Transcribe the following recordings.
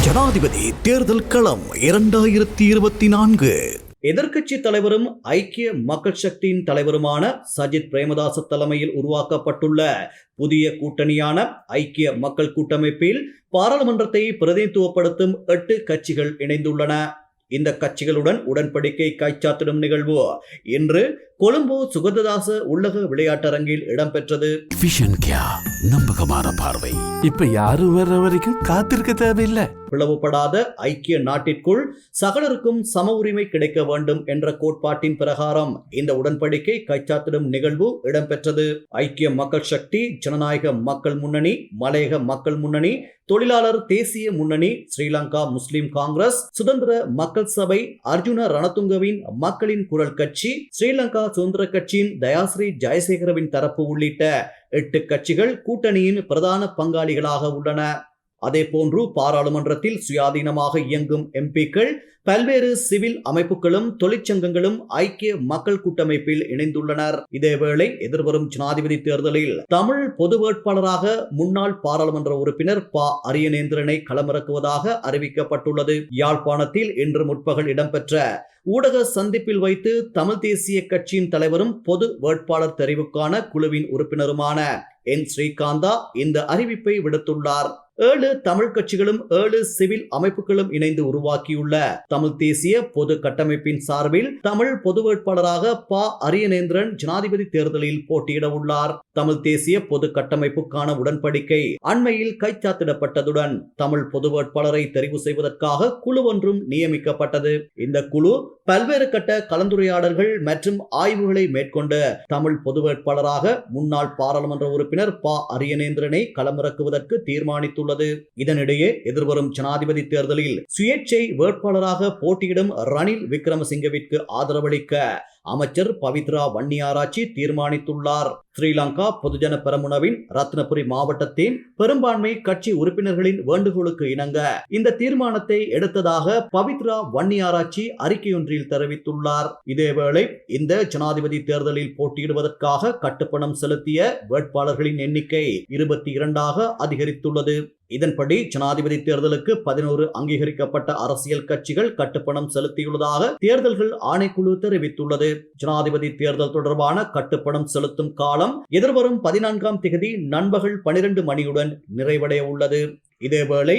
ஜனாதிபதி தேர்தல் களம் 2024. எதிர்க்கட்சி தலைவரும் ஐக்கிய மக்கள் சக்தியின் தலைவருமான சஜித் பிரேமதாச தலைமையில் உருவாக்கப்பட்டுள்ள புதிய கூட்டணியான ஐக்கிய மக்கள் கூட்டமைப்பில் பாராளுமன்றத்தை பிரதிநிதித்துவப்படுத்தும் 8 கட்சிகள் இணைந்துள்ளன. இந்த கட்சிகளுடன் உடன்படிக்கை கைச்சாத்திடும் நிகழ்வு இன்று கொழும்பு சுகததாச உள்ளக விளையாட்டரங்கில் இடம்பெற்றது. நம்பகமான பார்வை. இப்ப யாரும் வர்ற வரைக்கும் காத்திருக்க தேவையில்லை. பிளவுபடாத ஐக்கிய நாட்டிற்குள் சகலருக்கும் சம உரிமை கிடைக்க வேண்டும் என்ற கோட்பாட்டின் பிரகாரம் இந்த உடன்படிக்கை கைச்சாத்திடும் நிகழ்வு இடம்பெற்றது. ஐக்கிய மக்கள் சக்தி, ஜனநாயக மக்கள் முன்னணி, மலையக மக்கள் முன்னணி, தொழிலாளர் தேசிய முன்னணி, ஸ்ரீலங்கா முஸ்லிம் காங்கிரஸ், சுதந்திர மக்கள் சபை, அர்ஜுன ரணதுங்கவின் மக்களின் குரல் கட்சி, ஸ்ரீலங்கா சுதந்திர கட்சியின் தயாஸ்ரீ ஜெயசேகரவின் தரப்பு உள்ளிட்ட 8 கட்சிகள் கூட்டணியின் பிரதான பங்காளிகளாக உள்ளன. அதே போன்று பாராளுமன்றத்தில் சுயாதீனமாக இயங்கும் எம்பிக்கள், பல்வேறு சிவில் அமைப்புகளும் தொழிற்சங்கங்களும் ஐக்கிய மக்கள் கூட்டமைப்பில் இணைந்துள்ளனர். இதேவேளை எதிர்வரும் ஜனாதிபதி தேர்தலில் தமிழ் பொது வேட்பாளராக முன்னாள் பாராளுமன்ற உறுப்பினர் ப. அரியநேந்திரனை களமிறக்குவதாக அறிவிக்கப்பட்டுள்ளது. யாழ்ப்பாணத்தில் இன்று முற்பகல் இடம்பெற்ற ஊடக சந்திப்பில் வைத்து தமிழ் தேசிய கட்சியின் தலைவரும் பொது வேட்பாளர் தெரிவுக்கான குழுவின் உறுப்பினருமான என். ஸ்ரீகாந்தா இந்த அறிவிப்பை விடுத்துள்ளார். 7 தமிழ் கட்சிகளும் 7 சிவில் அமைப்புகளும் இணைந்து உருவாக்கியுள்ள தமிழ் தேசிய பொது கட்டமைப்பின் சார்பில் தமிழ் பொது வேட்பாளராக ப. அரியநேந்திரன் ஜனாதிபதி தேர்தலில் போட்டியிட உள்ளார். தமிழ் தேசிய பொது கட்டமைப்புக்கான உடன்படிக்கை அண்மையில் கைச்சாத்திடப்பட்டதுடன் தமிழ் பொது வேட்பாளரை தெரிவு செய்வதற்காக குழு ஒன்றும் நியமிக்கப்பட்டது. இந்த குழு பல்வேறு கட்ட கலந்துரையாடல்கள் மற்றும் ஆய்வுகளை மேற்கொண்டு தமிழ் பொது வேட்பாளராக முன்னாள் பாராளுமன்ற உறுப்பினர் ப. அரியநேந்திரனை களமிறக்குவதற்கு தீர்மானித்துள்ளது. இதனிடையே எதிர்வரும் ஜனாதிபதி தேர்தலில் சுயேட்சை வேட்பாளராக போட்டியிடும் ரணில் விக்ரமசிங்கவிற்கு ஆதரவளிக்க அமைச்சர் பவித்ரா வன்னியாராச்சி தீர்மானித்துள்ளார். ஸ்ரீலங்கா பொதுஜன பெரமுனவின் ரத்னபுரி மாவட்டத்தின் பெரும்பான்மை கட்சி உறுப்பினர்களின் வேண்டுகோளுக்கு இணங்க இந்த தீர்மானத்தை எடுத்ததாக பவித்ரா வன்னியாராச்சி அறிக்கையொன்றில் தெரிவித்துள்ளார். இதேவேளை இந்த ஜனாதிபதி தேர்தலில் போட்டியிடுவதற்காக கட்டுப்பணம் செலுத்திய வேட்பாளர்களின் எண்ணிக்கை 22ஆக அதிகரித்துள்ளது. இதன்படி ஜனாதிபதி தேர்தலுக்கு 11 அங்கீகரிக்கப்பட்ட அரசியல் கட்சிகள் கட்டுப்பணம் செலுத்தியுள்ளதாக தேர்தல்கள் ஆணைக்குழு தெரிவித்துள்ளது. ஜனாதிபதி தேர்தல் தொடர்பான கட்டுப்பணம் செலுத்தும் காலம் எதிர்வரும் 14ஆம் தேதி நண்பகல் 12 மணியுடன் நிறைவடைய உள்ளது. இதேவேளை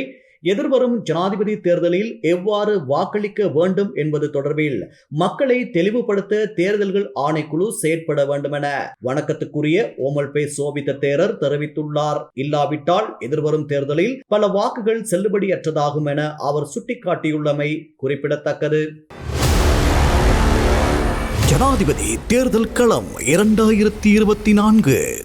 எதிர்வரும் ஜனாதிபதி தேர்தலில் எவ்வாறு வாக்களிக்க வேண்டும் என்பது தொடர்பில் மக்களை தெளிவுபடுத்த தேர்தல்கள் ஆணைக்குழு செயற்பட வேண்டும் என வணக்கத்துக்குரிய ஓமல்பே சோபித்த தேரர் தெரிவித்துள்ளார். இல்லாவிட்டால் எதிர்வரும் தேர்தலில் பல வாக்குகள் செல்லுபடியற்றதாகும் என அவர் சுட்டிக்காட்டியுள்ளமை குறிப்பிடத்தக்கது. ஜனாதிபதி தேர்தல் களம் 2024.